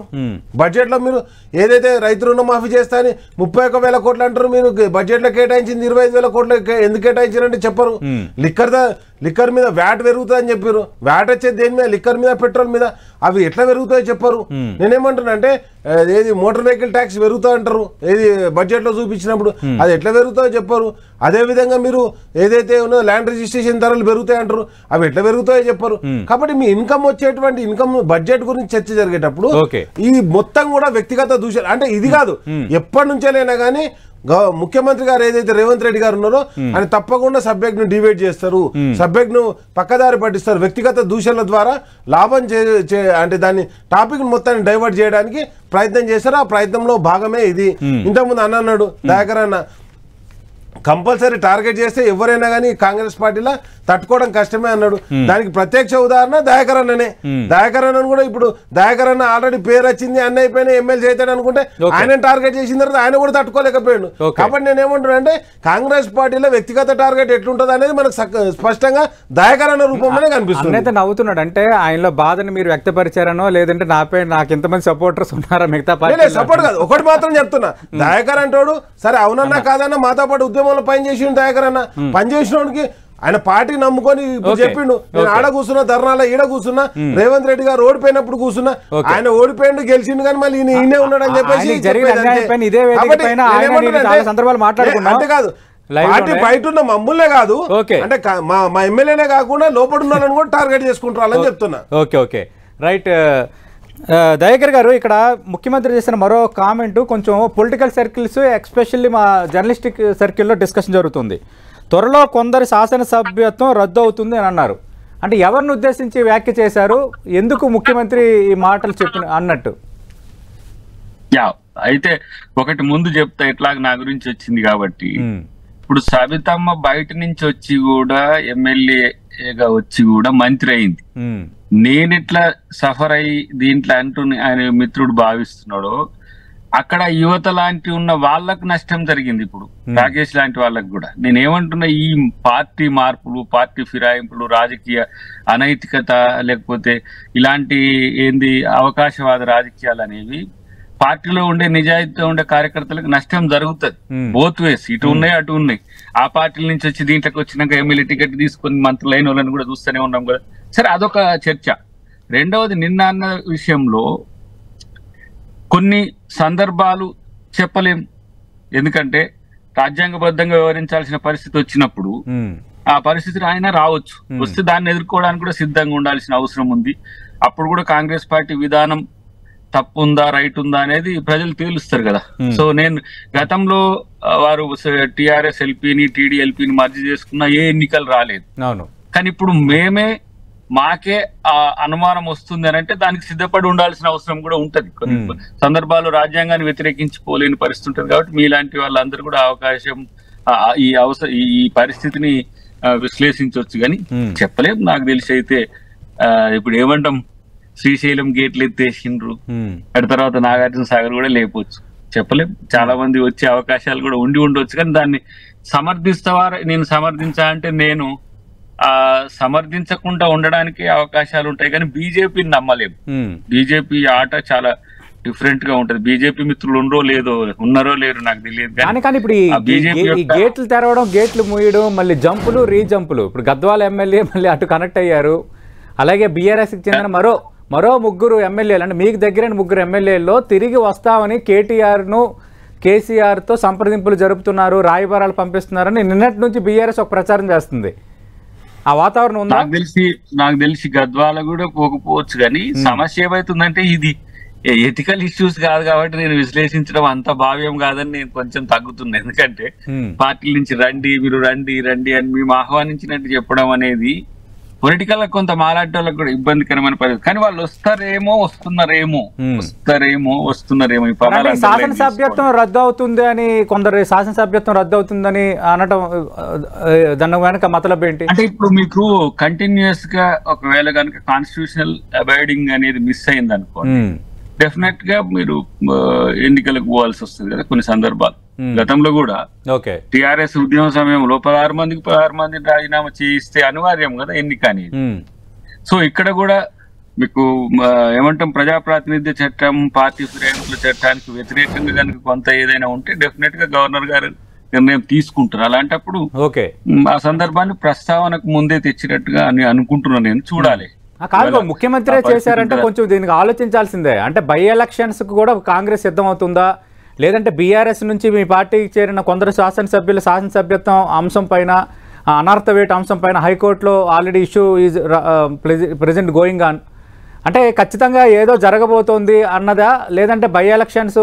బడ్జెట్ లో మీరు ఏదైతే రైతు రుణమాఫీ చేస్తా అని 31,000 కోట్లు అంటారు, మీరు బడ్జెట్ లో కేటాయించింది 25,000 కోట్లు ఎందుకు కేటాయించారంటే చెప్పరు. లిక్కర్ మీద వ్యాట్ పెరుగుతుంది అని చెప్పారు, వ్యాట్ వచ్చేది దేని మీద, లిక్కర్ మీద పెట్రోల్ మీద, అవి ఎట్లా పెరుగుతాయో చెప్పరు. నేనేమంటున్నా అంటే ఏది మోటార్ వెహికల్ ట్యాక్స్ పెరుగుతా అంటారు, ఏది బడ్జెట్ లో చూపించినప్పుడు అది ఎట్లా పెరుగుతాయో చెప్పరు. అదే విధంగా మీరు ఏదైతే ఉన్నదో ల్యాండ్ రిజిస్ట్రేషన్ ధరలు పెరుగుతాయి అంటారు, అవి ఎట్లా పెరుగుతాయో చెప్పరు. కాబట్టి మీ ఇన్కమ్ వచ్చేటువంటి ఇన్కమ్ బడ్జెట్ గురించి చర్చ జరిగేటప్పుడు ఈ మొత్తం కూడా వ్యక్తిగత దూషణ అంటే ఇది కాదు, ఎప్పటి నుంచేలైనా కానీ ముఖ్యమంత్రి గారు ఏదైతే రేవంత్ రెడ్డి గారు ఉన్నారో ఆయన తప్పకుండా సబ్జెక్ట్ ను డివైడ్ చేస్తారు, సబ్జెక్ట్ ను పక్కదారి పట్టిస్తారు. వ్యక్తిగత దూషణల ద్వారా లాభం అంటే దాన్ని టాపిక్ మొత్తాన్ని డైవర్ట్ చేయడానికి ప్రయత్నం చేస్తారు. ఆ ప్రయత్నంలో భాగమే ఇది. ఇంతకుముందు అన్నాడు దయాకర్ అన్న, కంపల్సరీ టార్గెట్ చేస్తే ఎవరైనా కానీ కాంగ్రెస్ పార్టీలో తట్టుకోవడం కష్టమే అన్నాడు. దానికి ప్రత్యక్ష ఉదాహరణ దయాకర్ అన్ననే. దయాకర్ అన్నను కూడా ఇప్పుడు దయాకర్ అన్న ఆల్రెడీ పేరు వచ్చింది, అన్న అయిపోయినా ఎమ్మెల్యే అవుతాడు అనుకుంటే ఆయన టార్గెట్ చేసిన తర్వాత ఆయన కూడా తట్టుకోలేకపోయాడు. కాబట్టి నేను ఏమంటున్నా అంటే కాంగ్రెస్ పార్టీలో వ్యక్తిగత టార్గెట్ ఎట్లుంటది అనేది మనకు స్పష్టంగా దయాకర్ అన్న రూపంలోనే కనిపిస్తుంది. అయితే నవ్వుతున్నాడు అంటే ఆయనలో బాధను మీరు వ్యక్తపరిచారనో లేదంటే నాపై నాకు ఇంతమంది సపోర్టర్స్ ఉన్నారా మిగతా పార్టీ సపోర్ట్ కాదు, ఒకటి మాత్రం చెప్తున్నా, దయాకర్ అంటాడు సరే అవునన్నా కాదన్నా మాతో పాటు ఉద్యమంలో పనిచేసి దయాకర్ అన్న పనిచేసినోడికి ఆయన పార్టీ నమ్ముకొని చెప్పిండు నేను ఆడ కూర్చున్నా ధర్నాల ఈడ కూర్చున్నా, రేవంత్ రెడ్డి గారు ఓడిపోయినప్పుడు కూర్చున్నా, ఆయన ఓడిపోయిండు గెలిచిండు కానీ మళ్ళీ ఈయనే ఉన్నాడు అని చెప్పేసి అంతేకాదు పార్టీ బయట ఉన్న మమ్ములే కాదు అంటే మా ఎమ్మెల్యేనే కాకుండా లోపల ఉన్న కూడా టార్గెట్ చేసుకుంటారని చెప్తున్నా. Okay okay right. దయాకర్ గారు, ఇక్కడ ముఖ్యమంత్రి చేసిన మరో కామెంట్ కొంచెం పొలిటికల్ సర్కిల్స్ ఎస్పెషల్లీ మా జర్నలిస్టిక్ సర్కిల్లో డిస్కషన్ జరుగుతుంది. త్వరలో కొందరి శాసనసభ్యత్వం రద్దు అవుతుంది అని అన్నారు. అంటే ఎవరిని ఉద్దేశించి వ్యాఖ్య చేశారు, ఎందుకు ముఖ్యమంత్రి ఈ మాటలు అన్నట్టు? అయితే ఒకటి ముందు చెప్తా, ఇట్లాగ నా గురించి వచ్చింది కాబట్టి ఇప్పుడు సబితమ్మ బయట నుంచి వచ్చి కూడా ఎమ్మెల్యేగా వచ్చి కూడా మంత్రి అయింది. నేను ఇట్లా సఫర్ అయ్యి దీంట్లో అంటూ ఆయన మిత్రుడు భావిస్తున్నాడు, అక్కడ యువత లాంటి ఉన్న వాళ్ళకు నష్టం జరిగింది. ఇప్పుడు రాకేష్ లాంటి వాళ్ళకు కూడా నేనేమంటున్నా, ఈ పార్టీ మార్పులు, పార్టీ ఫిరాయింపులు, రాజకీయ అనైతికత లేకపోతే ఇలాంటి ఏంది అవకాశవాద రాజకీయాలు అనేవి పార్టీలో ఉండే నిజాయితీతో ఉండే కార్యకర్తలకు నష్టం జరుగుతుంది. బోత్ వేస్, ఇటు ఉన్నాయి అటు ఉన్నాయి. ఆ పార్టీల నుంచి వచ్చి దీంట్లోకి వచ్చినాక ఎమ్మెల్యే టికెట్ తీసుకుని మంత్రులు అయిన వాళ్ళని కూడా చూస్తూనే ఉన్నాం కదా. సరే, అదొక చర్చ. రెండవది, నిన్న అన్న విషయంలో కొన్ని సందర్భాలు చెప్పలేం, ఎందుకంటే రాజ్యాంగబద్ధంగా వ్యవహరించాల్సిన పరిస్థితి వచ్చినప్పుడు ఆ పరిస్థితిని ఆయన రావచ్చు, వస్తే దాన్ని ఎదుర్కోవడానికి కూడా సిద్ధంగా ఉండాల్సిన అవసరం ఉంది. అప్పుడు కూడా కాంగ్రెస్ పార్టీ విధానం తప్పు ఉందా రైట్ ఉందా అనేది ప్రజలు తేలుస్తారు కదా. సో నేను గతంలో వారు టిఆర్ఎస్ ఎల్పీని టీడీఎల్పీని మర్జీ చేసుకున్న ఏ ఎన్నికలు రాలేదు. కానీ ఇప్పుడు మాకే ఆ అనుమానం వస్తుంది అని అంటే దానికి సిద్ధపడి ఉండాల్సిన అవసరం కూడా ఉంటది. కొన్ని సందర్భాలు రాజ్యాంగాన్ని వ్యతిరేకించిపోలేని పరిస్థితి ఉంటుంది. కాబట్టి మీలాంటి వాళ్ళందరూ కూడా అవకాశం ఈ పరిస్థితిని విశ్లేషించవచ్చు, కానీ చెప్పలేం. నాకు తెలిసి అయితే ఇప్పుడు ఏమంటాం, శ్రీశైలం గేట్లు ఎత్తేసిండ్రు, అటు తర్వాత నాగార్జున సాగర్ కూడా లేపొచ్చు, చెప్పలేం. చాలా మంది వచ్చే అవకాశాలు కూడా ఉండొచ్చు, కానీ దాన్ని సమర్థిస్తావా, నేను సమర్థించా అంటే నేను సమర్థించకుండా ఉండడానికి అవకాశాలు ఉంటాయి, కానీ బీజేపీని నమ్మలేము. బీజేపీ ఆట చాలా డిఫరెంట్ గా ఉంటది. బీజేపీ మిత్రులు ఉన్నారో లేరు నాకు తెలియదు, కానీ ఇప్పుడు ఈ గేట్లు తెరవడం, గేట్లు మూయడం, మళ్ళీ జంపులు రీజంపులు, ఇప్పుడు గద్వాల ఎమ్మెల్యే మళ్ళీ అటు కనెక్ట్ అయ్యారు. అలాగే బీఆర్ఎస్ కి చెందిన మరో ముగ్గురు ఎమ్మెల్యేలు, అంటే మీకు దగ్గరైన ముగ్గురు ఎమ్మెల్యేల్లో తిరిగి వస్తామని కేసీఆర్తో సంప్రదింపులు జరుపుతున్నారు, రాయబారాలు పంపిస్తున్నారని నిన్నటి నుంచి బీఆర్ఎస్ ఒక ప్రచారం చేస్తుంది. ఆ వాతావరణం ఉందా? నాకు తెలిసి గద్వాల కూడా పోకపోవచ్చు, కానీ సమస్య ఏమైతుందంటే ఇది ఎథికల్ ఇష్యూస్ కాదు కాబట్టి నేను విశ్లేషించడం అంత భావ్యం కాదని నేను కొంచెం తగ్గుతున్నా. ఎందుకంటే పార్టీల నుంచి మీరు రండి అని మేము ఆహ్వానించినట్టు చెప్పడం అనేది పొలిటికల్ గా కొంత మాలాటోళ్ళకి కూడా ఇబ్బందికరమైన పరిస్థితి. కానీ వాళ్ళు వస్తున్నారేమో ఈ పదాలు. శాసనసభ్యత్వం రద్దు అవుతుంది అని కొందరు, శాసనసభ్యత్వం రద్దు అవుతుందని అనటం, దాని వెనక మతలబ్ ఏంటి అంటే ఇప్పుడు మీకు కంటిన్యూస్ గా ఒకవేళ కనుక కాన్స్టిట్యూషనల్ అబైడింగ్ అనేది మిస్ అయింది అనుకోండి, డెఫినెట్ గా మీరు ఎన్నికలకు పోవాల్సి వస్తుంది కదా కొన్ని సందర్భాలు. గతంలో కూడా టిఆర్ఎస్ ఉద్యమ సమయంలో 16 మందిని రాజీనామా చేయిస్తే అనివార్యం కదా ఎన్నిక అనేది. సో ఇక్కడ కూడా మీకు ఏమంటాం, ప్రజాప్రాతినిధ్య చట్టం, పార్టీ ఫిరాయింపుల చట్టానికి వ్యతిరేకంగా కనుక కొంత ఏదైనా ఉంటే డెఫినెట్ గా గవర్నర్ గారు నిర్ణయం తీసుకుంటారు. అలాంటప్పుడు ఆ సందర్భాన్ని ప్రస్తావనకు ముందే తెచ్చినట్టుగా అనుకుంటున్నాను నేను. చూడాలి. కాదు, ముఖ్యమంత్రి చేశారంటే కొంచెం దీనికి ఆలోచించాల్సిందే. అంటే బై ఎలక్షన్స్ కు కూడా కాంగ్రెస్ సిద్ధం అవుతుందా, లేదంటే బీఆర్ఎస్ నుంచి మీ పార్టీకి చేరిన కొందరు శాసనసభ్యుల శాసనసభ్యత్వం అంశం పైన, అనర్హత వేటు అంశం పైన హైకోర్టులో already issue is present going on, అంటే ఖచ్చితంగా ఏదో జరగబోతోంది అన్నదా, లేదంటే బై ఎలక్షన్స్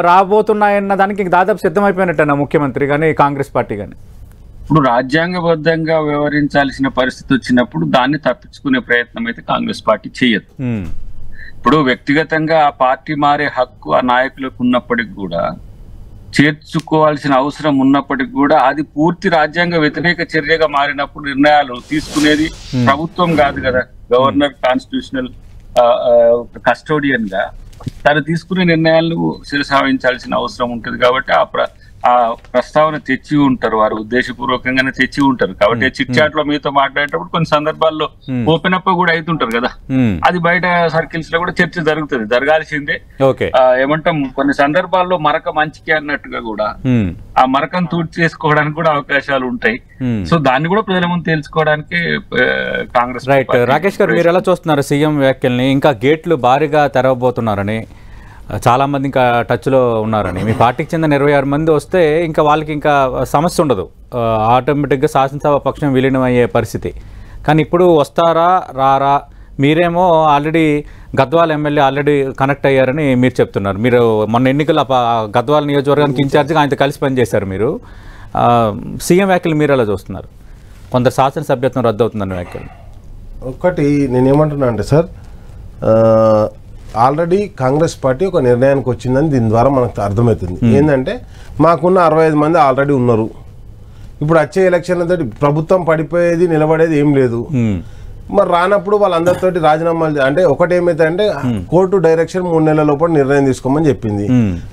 రాబోతున్నాయన్న దానికి దాదాపు సిద్ధమైపోయినట్టేనా ముఖ్యమంత్రి కానీ కాంగ్రెస్ పార్టీ కానీ? ఇప్పుడు రాజ్యాంగబద్ధంగా వ్యవహరించాల్సిన పరిస్థితి వచ్చినప్పుడు దాన్ని తప్పించుకునే ప్రయత్నం అయితే కాంగ్రెస్ పార్టీ చేయదు. ఇప్పుడు వ్యక్తిగతంగా ఆ పార్టీ మారే హక్కు ఆ నాయకులకు ఉన్నప్పటికి కూడా, చేర్చుకోవాల్సిన అవసరం ఉన్నప్పటికి కూడా, అది పూర్తి రాజ్యాంగ వ్యతిరేక చర్యగా మారినప్పుడు నిర్ణయాలు తీసుకునేది ప్రభుత్వం కాదు కదా. గవర్నర్ కాన్స్టిట్యూషనల్ కస్టోడియన్ గా తను తీసుకునే నిర్ణయాలను శిరసావహించాల్సిన అవసరం ఉంటుంది. కాబట్టి ఆ ప్రస్తావన తెచ్చి ఉంటారు, వారు ఉద్దేశపూర్వకంగానే తెచ్చి ఉంటారు. కాబట్టి చిట్ చాట్ లో మీతో మాట్లాడేటప్పుడు కొన్ని సందర్భాల్లో ఓపెన్ అప్ కూడా అవుతుంటారు కదా, అది బయట సర్కిల్స్ లో కూడా చర్చ జరగాల్సిందే. ఏమంటాం, కొన్ని సందర్భాల్లో మరక మంచికి అన్నట్టుగా కూడా ఆ మరకను తూర్చి చేసుకోవడానికి కూడా అవకాశాలు ఉంటాయి. సో దాన్ని కూడా ప్రజల ముందు తెలుసుకోవడానికి కాంగ్రెస్. రైట్. రాకేష్ గారు, మీరు ఎలా చూస్తున్నారు సీఎం వ్యాఖ్యల్ని? ఇంకా గేట్లు భారీగా తెరవబోతున్నారని, చాలా మంది ఇంకా టచ్లో ఉన్నారని, మీ పార్టీకి చెందిన 26 మంది వస్తే ఇంకా వాళ్ళకి ఇంకా సమస్య ఉండదు, ఆటోమేటిక్గా శాసనసభ పక్షం విలీనం అయ్యే పరిస్థితి. కానీ ఇప్పుడు వస్తారా రారా? మీరేమో already Gadwal MLA already connect అయ్యారని మీరు చెప్తున్నారు. మీరు మొన్న ఎన్నికల గద్వాల నియోజకవర్గానికి ఇన్ఛార్జిగా ఆయనతో కలిసి పనిచేశారు మీరు. సీఎం వ్యాఖ్యలు మీరు ఎలా చూస్తున్నారు? కొందరు శాసనసభ్యత్వం రద్దు అవుతుందన్న వ్యాఖ్యలు. ఒకటి నేనేమంటున్నా అంటే సార్, ఆల్రెడీ కాంగ్రెస్ పార్టీ ఒక నిర్ణయానికి వచ్చిందని దీని ద్వారా మనకు అర్థమవుతుంది. ఏంటంటే మాకున్న 65 మంది ఆల్రెడీ ఉన్నారు. ఇప్పుడు వచ్చే ఎలక్షన్లతో ప్రభుత్వం పడిపోయేది నిలబడేది ఏం లేదు. మరి రానప్పుడు వాళ్ళందరితోటి రాజీనామాలు, అంటే ఒకటి ఏమైతే కోర్టు డైరెక్షన్ 3 నెలల లోపల నిర్ణయం తీసుకోమని చెప్పింది.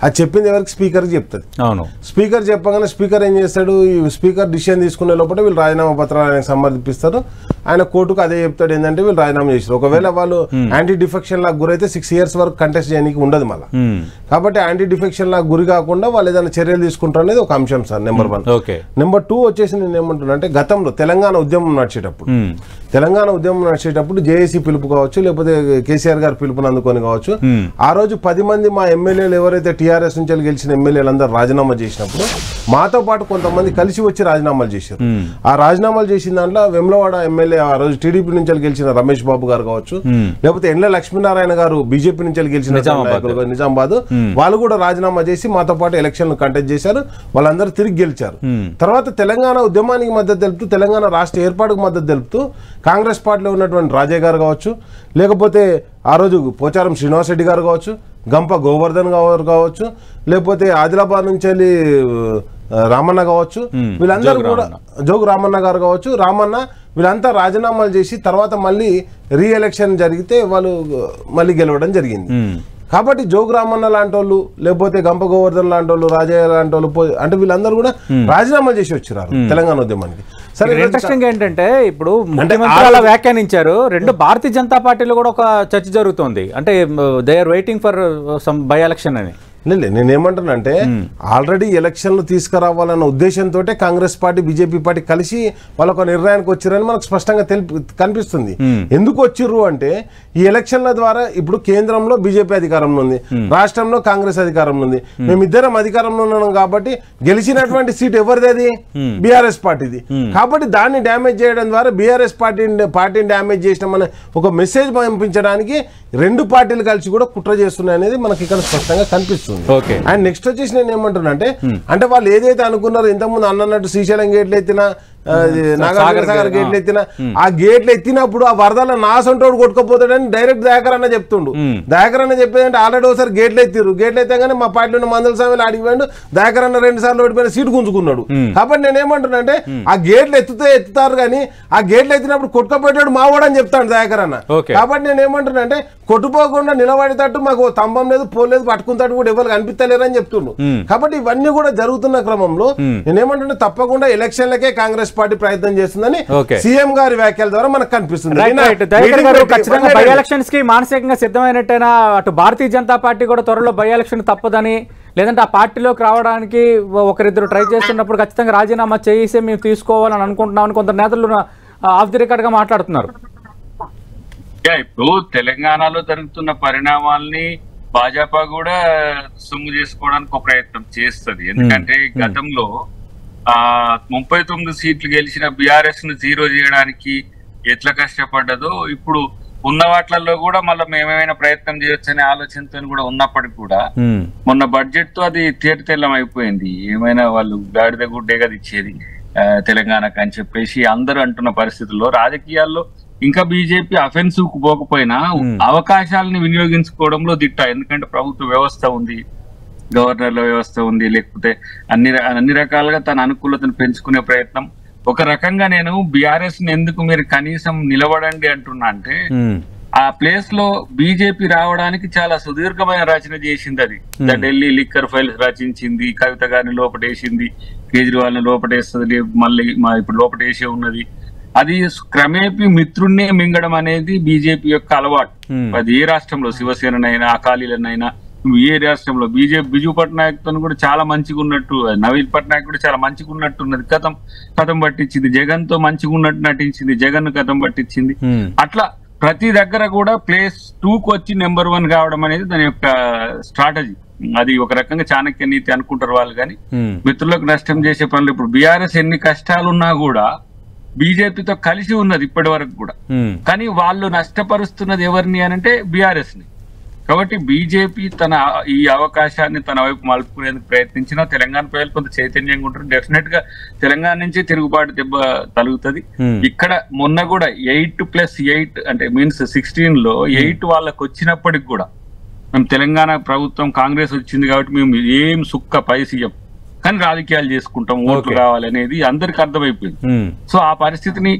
అది చెప్పింది ఎవరికి? స్పీకర్కి చెప్తుంది. స్పీకర్ చెప్పగానే స్పీకర్ ఏం చేస్తాడు? ఈ స్పీకర్ డిసిషన్ తీసుకునే లోపల వీళ్ళు రాజీనామా పత్రాలు ఆయనకు సమర్పిస్తారు. ఆయన కోర్టుకు అదే చెప్తాడు, ఏంటంటే వీళ్ళు రాజీనామా చేస్తారు. ఒకవేళ వాళ్ళు యాంటీ డిఫెక్షన్ లాగా గురైతే 6 years వరకు కంటెస్ట్ చేయడానికి ఉండదు మళ్ళీ. కాబట్టి యాంటీ డిఫెక్షన్ లాగా గురి కాకుండా వాళ్ళు ఏదైనా చర్యలు తీసుకుంటారు అనేది ఒక అంశం సార్, నెంబర్ 1. నెంబర్ 2 వచ్చేసి నేను ఏమంటున్నా అంటే, గతంలో తెలంగాణ ఉద్యమం నడిచేటప్పుడు జేఏసీ పిలుపు కావచ్చు, లేకపోతే కేసీఆర్ గారు పిలుపుని అందుకొని కావచ్చు, ఆ రోజు 10 మంది మా ఎమ్మెల్యేలు ఎవరైతే టీఆర్ఎస్ నుంచి గెలిచిన ఎమ్మెల్యేలు అందరూ రాజీనామా చేసినప్పుడు మాతో పాటు కొంతమంది కలిసి వచ్చి రాజీనామాలు చేశారు. ఆ రాజీనామాలు చేసిన దాంట్లో వెమ్లవాడ ఎమ్మెల్యే ఆ రోజు టీడీపీ నుంచి గెలిచిన రమేష్ బాబు గారు కావచ్చు, లేకపోతే ఎండ్ల లక్ష్మీనారాయణ గారు బీజేపీ నుంచి గెలిచిన నిజామాబాద్, వాళ్ళు కూడా రాజీనామా చేసి మాతో పాటు ఎలక్షన్లు కంటెస్ట్ చేశారు. వాళ్ళందరూ తిరిగి గెలిచారు. తర్వాత తెలంగాణ ఉద్యమానికి మద్దతు తెలుపుతూ, తెలంగాణ రాష్ట్ర ఏర్పాటుకు మద్దతు తెలుపుతూ కాంగ్రెస్ పార్టీలో ఉన్నటువంటి రాజయ్య గారు కావచ్చు, లేకపోతే ఆ రోజు పోచారం శ్రీనివాస్ రెడ్డి గారు కావచ్చు, గంప గోవర్ధన్ గారు కావచ్చు, లేకపోతే ఆదిలాబాద్ నుంచి వెళ్ళి రామన్న కావచ్చు, వీళ్ళందరూ కూడా జోగు రామన్న గారు కావచ్చు, రామన్న, వీళ్ళంతా రాజీనామాలు చేసి తర్వాత మళ్ళీ రీఎలక్షన్ జరిగితే వాళ్ళు మళ్ళీ గెలవడం జరిగింది. కాబట్టి జోగు రామన్న లాంటి వాళ్ళు, లేకపోతే గంప గోవర్ధన్ లాంటి వాళ్ళు, రాజయ్య లాంటి వాళ్ళు, అంటే వీళ్ళందరూ కూడా రాజీనామాలు చేసి వచ్చారు తెలంగాణ ఉద్యమానికి. సరే ఇంట్రెస్టింగ్ ఏంటంటే ఇప్పుడు ముఖ్యమంత్రి అలా వ్యాఖ్యానించారు, రెండు భారతీయ జనతా పార్టీలో కూడా ఒక చర్చ జరుగుతోంది, అంటే they are waiting for some by election అని. నేనేమంటానంటే ఆల్రెడీ ఎలక్షన్లు తీసుకురావాలన్న ఉద్దేశంతో కాంగ్రెస్ పార్టీ బీజేపీ పార్టీ కలిసి వాళ్ళొక నిర్ణయానికి వచ్చారని మనకు స్పష్టంగా కనిపిస్తుంది. ఎందుకు వచ్చిర్రు అంటే ఈ ఎలక్షన్ల ద్వారా ఇప్పుడు కేంద్రంలో బీజేపీ అధికారంలో ఉంది, రాష్ట్రంలో కాంగ్రెస్ అధికారంలో ఉంది, మేమిద్దరం అధికారంలో ఉన్నాం కాబట్టి గెలిచినటువంటి సీట్ ఎవరిది? అది బీఆర్ఎస్ పార్టీది. కాబట్టి దాన్ని డ్యామేజ్ చేయడం ద్వారా బీఆర్ఎస్ పార్టీని డ్యామేజ్ చేసినామని ఒక మెసేజ్ పంపించడానికి రెండు పార్టీలు కలిసి కూడా కుట్ర చేస్తున్నాయి అనేది మనకి ఇక్కడ స్పష్టంగా కనిపిస్తుంది. అండ్ నెక్స్ట్ వచ్చేసి నేను ఏమంటున్నా అంటే వాళ్ళు ఏదైతే అనుకున్నారో ఇంతకుముందు అన్నట్టు శ్రీశైలం గేట్లు ఎత్తినా నాగార్జునసాగర్ గేట్లు ఎత్తినా ఆ గేట్లు ఎత్తినప్పుడు ఆ వరదల నాసంటోడు కొట్టుకుపోతాడని డైరెక్ట్ దయాకర్ అన్న చెప్తుండు. దయాకర్ అన్న చెప్పేదంటే ఆల్రెడీ ఒకసారి గేట్లు ఎత్తిరు, గేట్లు ఎత్తాగానే మా పార్టీలో ఉన్న మందల స్వామిలు అడిగిపోయాడు, దయాకర్ అన్న 2 సార్లు ఓడిపోయిన సీటు గుంజుకున్నాడు. కాబట్టి నేను ఏమంటున్నా అంటే ఆ గేట్లు ఎత్తుతారు కానీ ఆ గేట్లు ఎత్తినప్పుడు కొట్టుకుపోయాడు మావాడు అని చెప్తాడు దయాకర్ అన్న. కాబట్టి నేను ఏమంటున్నా అంటే కొట్టుపోకుండా నిలబడేటట్టు మాకు స్తంభం లేదు పోలేదు పట్టుకుంటాడు కూడా ఎవరు కనిపిస్తలేరు అని చెప్తుండు. కాబట్టి ఇవన్నీ కూడా జరుగుతున్న క్రమంలో నేనేమంటున్నా తప్పకుండా ఎలక్షన్లకే కాంగ్రెస్ పార్టీ ప్రయత్నం చేస్తుందని సీఎం గారి వ్యాఖ్యల ద్వారా మనకు కనిపిస్తుంది. బై ఎలక్షన్స్ కి మానసికంగా సిద్ధమైనట్టేనా? అటు భారతీయ జనతా పార్టీ కూడా త్వరలో బై ఎలక్షన్ తప్పదని, లేదంటే ఆ పార్టీలోకి రావడానికి ఒకరిద్దరు ట్రై చేస్తున్నప్పుడు ఖచ్చితంగా రాజీనామా చేసి మేము తీసుకోవాలని అనుకుంటున్నామని కొందరు నేతలు ఆఫ్ ది రికార్డ్ గా మాట్లాడుతున్నారు. ఇప్పుడు తెలంగాణలో జరుగుతున్న పరిణామాల్ని భాజపా కూడా సొమ్ము చేసుకోవడానికి ఒక ప్రయత్నం చేస్తుంది. ఎందుకంటే గతంలో 39 సీట్లు గెలిచిన బీఆర్ఎస్ ను 0 చేయడానికి ఎట్లా కష్టపడ్డదో ఇప్పుడు ఉన్న వాటిల్లో కూడా మళ్ళీ మేమేమైనా ప్రయత్నం చేయొచ్చనే ఆలోచనతో కూడా ఉన్నప్పటికీ కూడా మొన్న బడ్జెట్ తో అది తేటతెల్లం అయిపోయింది. ఏమైనా వాళ్ళు గాడిద గుడ్డేగా ఇచ్చేది తెలంగాణకు అని చెప్పేసి అందరూ అంటున్న పరిస్థితుల్లో రాజకీయాల్లో ఇంకా బీజేపీ అఫెన్సివ్ కు పోకపోయినా అవకాశాలను వినియోగించుకోవడంలో దిట్ట. ఎందుకంటే ప్రభుత్వ వ్యవస్థ ఉంది, గవర్నర్ల వ్యవస్థ ఉంది, లేకపోతే అన్ని రకాలుగా తన అనుకూలతను పెంచుకునే ప్రయత్నం. ఒక రకంగా నేను బీఆర్ఎస్ ని ఎందుకు మీరు కనీసం నిలబడండి అంటున్నా అంటే ఆ ప్లేస్ లో బీజేపీ రావడానికి చాలా సుదీర్ఘమైన రచన చేసింది. అది ఢిల్లీ లిక్కర్ ఫైల్స్ రచించింది, కవిత గారిని లోపటేసింది, కేజ్రీవాల్ ని లోపటేస్తుంది, మళ్ళీ ఇప్పుడు లోపటేసే ఉన్నది. అది క్రమేపీ మిత్రుణ్ణే మింగడం అనేది బీజేపీ యొక్క అలవాటు. అది ఏ రాష్ట్రంలో శివసేనైనా అకాలీలనైనా ఏ రాష్ట్రంలో బిజు పట్నాయక్ తో కూడా చాలా మంచిగా ఉన్నట్టు, నవీన్ పట్నాయక్ కూడా చాలా మంచిగా ఉన్నట్టు ఉన్నది, కథం పట్టించింది, జగన్ తో మంచిగా ఉన్నట్టు నటించింది, జగన్ కథం పట్టించింది. అట్లా ప్రతి దగ్గర కూడా ప్లేస్ 2కు వచ్చి నెంబర్ 1 కావడం అనేది దాని యొక్క స్ట్రాటజీ. అది ఒక రకంగా చాణక్య నీతి అనుకుంటారు వాళ్ళు. కానీ మిత్రులకు నష్టం చేసే పనులు ఇప్పుడు బీఆర్ఎస్ ఎన్ని కష్టాలున్నా కూడా బీజేపీతో కలిసి ఉన్నది ఇప్పటి వరకు కూడా. కానీ వాళ్ళు నష్టపరుస్తున్నది ఎవరిని అనంటే బీఆర్ఎస్ ని. కాబట్టి బీజేపీ తన ఈ అవకాశాన్ని తన వైపు మలుపుకునేందుకు ప్రయత్నించినా తెలంగాణ ప్రజలు కొంత చైతన్యంగా ఉంటారు. డెఫినెట్ గా తెలంగాణ నుంచి తిరుగుబాటు దెబ్బ తలుగుతుంది. ఇక్కడ మొన్న కూడా 8+8 అంటే మీన్స్ 16లో 8 వాళ్ళకి వచ్చినప్పటికి కూడా మేము తెలంగాణ ప్రభుత్వం కాంగ్రెస్ వచ్చింది కాబట్టి మేము ఏం సుక్క పై సీఎం కానీ రాజకీయాలు చేసుకుంటాం, ఓట్లు రావాలనేది అందరికి అర్థమైపోయింది. సో ఆ పరిస్థితిని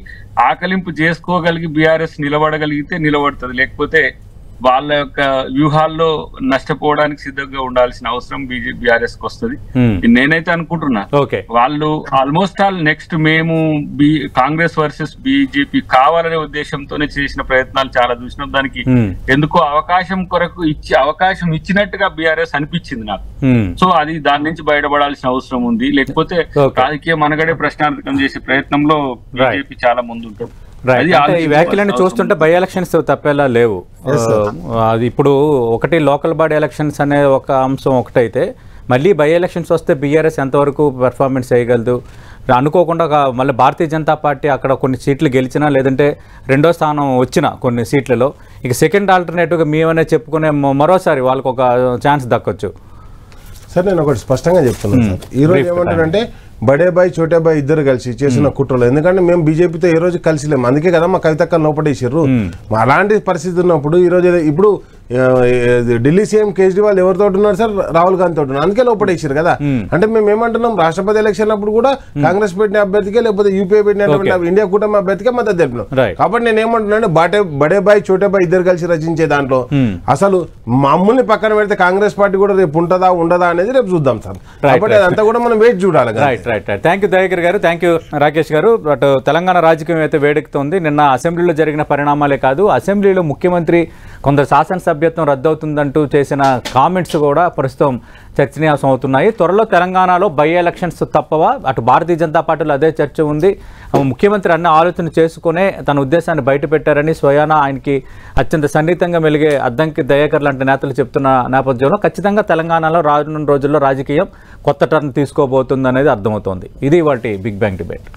ఆకలింపు చేసుకోగలిగి బీఆర్ఎస్ నిలబడగలిగితే నిలబడుతుంది, లేకపోతే వాళ్ళ యొక్క వ్యూహాల్లో నష్టపోవడానికి సిద్ధంగా ఉండాల్సిన అవసరం బీఆర్ఎస్ కి వస్తుంది. నేనైతే అనుకుంటున్నా వాళ్ళు ఆల్మోస్ట్ ఆల్ నెక్స్ట్ మేము కాంగ్రెస్ వర్సెస్ బీజేపీ కావాలనే ఉద్దేశంతోనే చేసిన ప్రయత్నాలు చాలా చూసినాం. దానికి ఎందుకో అవకాశం ఇచ్చినట్టుగా బీఆర్ఎస్ అనిపించింది నాకు. సో అది దాని నుంచి బయటపడాల్సిన అవసరం ఉంది, లేకపోతే రాజకీయ మనగడే ప్రశ్నార్థకం చేసే ప్రయత్నంలో బీజేపీ చాలా ముందుంటుంది. ఈ వ్యాఖ్యలను చూస్తుంటే బై ఎలక్షన్స్ తప్పేలా లేవు. అది ఇప్పుడు ఒకటి లోకల్ బాడీ ఎలక్షన్స్ అనే ఒక అంశం ఒకటైతే మళ్ళీ బై ఎలక్షన్స్ వస్తే బీఆర్ఎస్ ఎంతవరకు పెర్ఫార్మెన్స్ చేయగలదు అనుకోకుండా మళ్ళీ భారతీయ జనతా పార్టీ అక్కడ కొన్ని సీట్లు గెలిచినా లేదంటే 2వ స్థానం వచ్చిన కొన్ని సీట్లలో ఇక సెకండ్ ఆల్టర్నేటివ్గా మేమనే చెప్పుకునే మరోసారి వాళ్ళకు ఒక ఛాన్స్ దక్కొచ్చు. సార్ నేను ఒకటి స్పష్టంగా చెప్తున్నాను సార్. ఈరోజు ఏమంటారంటే బడే బాయ్ చోటే బాయ్ ఇద్దరు కలిసి చేసిన కుట్రలు. ఎందుకంటే మేము బీజేపీతో ఏ రోజు కలిసి లేము, అందుకే కదా మా కవితక్కలు లోపడేసారు. అలాంటి పరిస్థితి ఉన్నప్పుడు ఈరోజు ఇప్పుడు ఢిల్లీ సీఎం కేజ్రీవాల్ ఎవరితో ఉన్నారు సార్? రాహుల్ గాంధీ తోటి ఉన్నారు. అందుకే లోపడేసారు కదా. అంటే మేము ఏమంటున్నాం, రాష్ట్రపతి ఎలక్షన్ అప్పుడు కూడా కాంగ్రెస్ పెట్టిన అభ్యర్థికే లేకపోతే యూపీఏ పెట్టిన ఇండియా కూటమి అభ్యర్థికే మద్దతు తెలిపినాం. కాబట్టి నేను ఏమంటున్నాను, బడే బాయ్ చోటే బాయ్ ఇద్దరు కలిసి రచించే దాంట్లో అసలు మమ్మల్ని పక్కన పెడితే కాంగ్రెస్ పార్టీ కూడా రేపు ఉంటుందా ఉండదా అనేది రేపు చూద్దాం సార్. కాబట్టి అదంతా కూడా మనం వేచి చూడాలి. థ్యాంక్ యూ దయాకర్ గారు, థ్యాంక్ యూ రాకేష్ గారు. బట్ తెలంగాణ రాజకీయం అయితే వేడెక్కుతోంది. నిన్న అసెంబ్లీలో జరిగిన పరిణామాలే కాదు, అసెంబ్లీలో ముఖ్యమంత్రి కొందరు శాసనసభ్యత్వం రద్దవుతుందంటూ చేసిన కామెంట్స్ కూడా ప్రస్తుతం చర్చనీయాంశం అవుతున్నాయి. త్వరలో తెలంగాణలో బై ఎలక్షన్స్ తప్పవా? అటు భారతీయ జనతా పార్టీలో అదే చర్చ ఉంది. ముఖ్యమంత్రి అన్న ఆలోచన చేసుకునే తన ఉద్దేశాన్ని బయటపెట్టారని స్వయాన ఆయనకి అత్యంత సన్నిహితంగా మెలిగే అద్దంకి దయాకర్ లాంటి నేతలు చెప్తున్న నేపథ్యంలో ఖచ్చితంగా తెలంగాణలో రానున్న రోజుల్లో రాజకీయం కొత్త టర్న్ తీసుకోబోతుంది అనేది అర్థమవుతోంది. ఇది వాటి బిగ్ బ్యాంగ్ డిబేట్.